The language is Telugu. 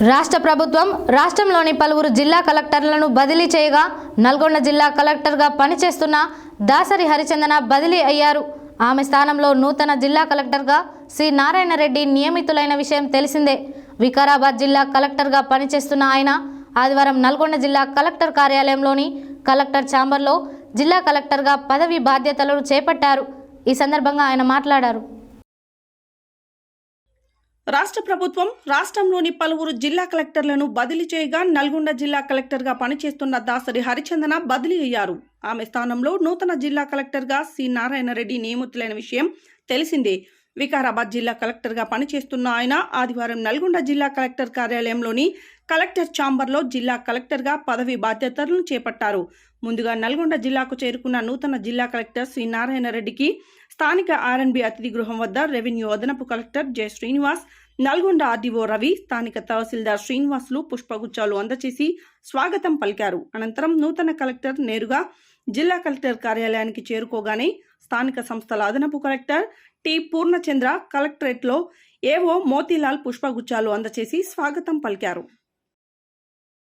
రాష్ట్ర ప్రభుత్వం రాష్ట్రంలోని పలువురు జిల్లా కలెక్టర్లను బదిలీ చేయగా నల్గొండ జిల్లా కలెక్టర్గా పనిచేస్తున్న దాసరి హరిచందన బదిలీ అయ్యారు. ఆమె స్థానంలో నూతన జిల్లా కలెక్టర్గా సి నారాయణ రెడ్డి నియమితులైన విషయం తెలిసిందే. వికారాబాద్ జిల్లా కలెక్టర్గా పనిచేస్తున్న ఆయన ఆదివారం నల్గొండ జిల్లా కలెక్టర్ కార్యాలయంలోని కలెక్టర్ ఛాంబర్లో జిల్లా కలెక్టర్గా పదవి బాధ్యతలను చేపట్టారు. ఈ సందర్భంగా ఆయన మాట్లాడారు. రాష్ట్ర ప్రభుత్వం రాష్ట్రంలోని పలువురు జిల్లా కలెక్టర్లను బదిలీ చేయగా నల్గొండ జిల్లా కలెక్టర్గా పనిచేస్తున్న దాసరి హరిచందన బదిలీ అయ్యారు. ఆమె స్థానంలో నూతన జిల్లా కలెక్టర్గా సి నారాయణ రెడ్డి నియమితులైన విషయం తెలిసిందే. వికారాబాద్ జిల్లా కలెక్టర్గా పనిచేస్తున్న ఆయన ఆదివారం నల్గొండ జిల్లా కలెక్టర్ కార్యాలయంలోని కలెక్టర్ ఛాంబర్లో జిల్లా కలెక్టర్గా పదవి బాధ్యతలను చేపట్టారు. ముందుగా నల్గొండ జిల్లాకు చేరుకున్న నూతన జిల్లా కలెక్టర్ సి నారాయణ రెడ్డికి స్థానిక ఆర్ఎన్బి అతిథి గృహం వద్ద రెవెన్యూ అదనపు collector J Srinivas, Nalgonda RDO Ravi, స్థానిక తహసీల్దార్ శ్రీనివాసులు పుష్పగుచ్చాలు అందచేసి స్వాగతం పలికారు. అనంతరం నూతన కలెక్టర్ నేరుగా జిల్లా కలెక్టర్ కార్యాలయానికి చేరుకోగానే స్థానిక సంస్థల అదనపు కలెక్టర్ టి పూర్ణచంద్ర కలెక్టరేట్లో ఏవో మోతీలాల్ పుష్పగుచ్చాలు అందచేసి స్వాగతం పలికారు.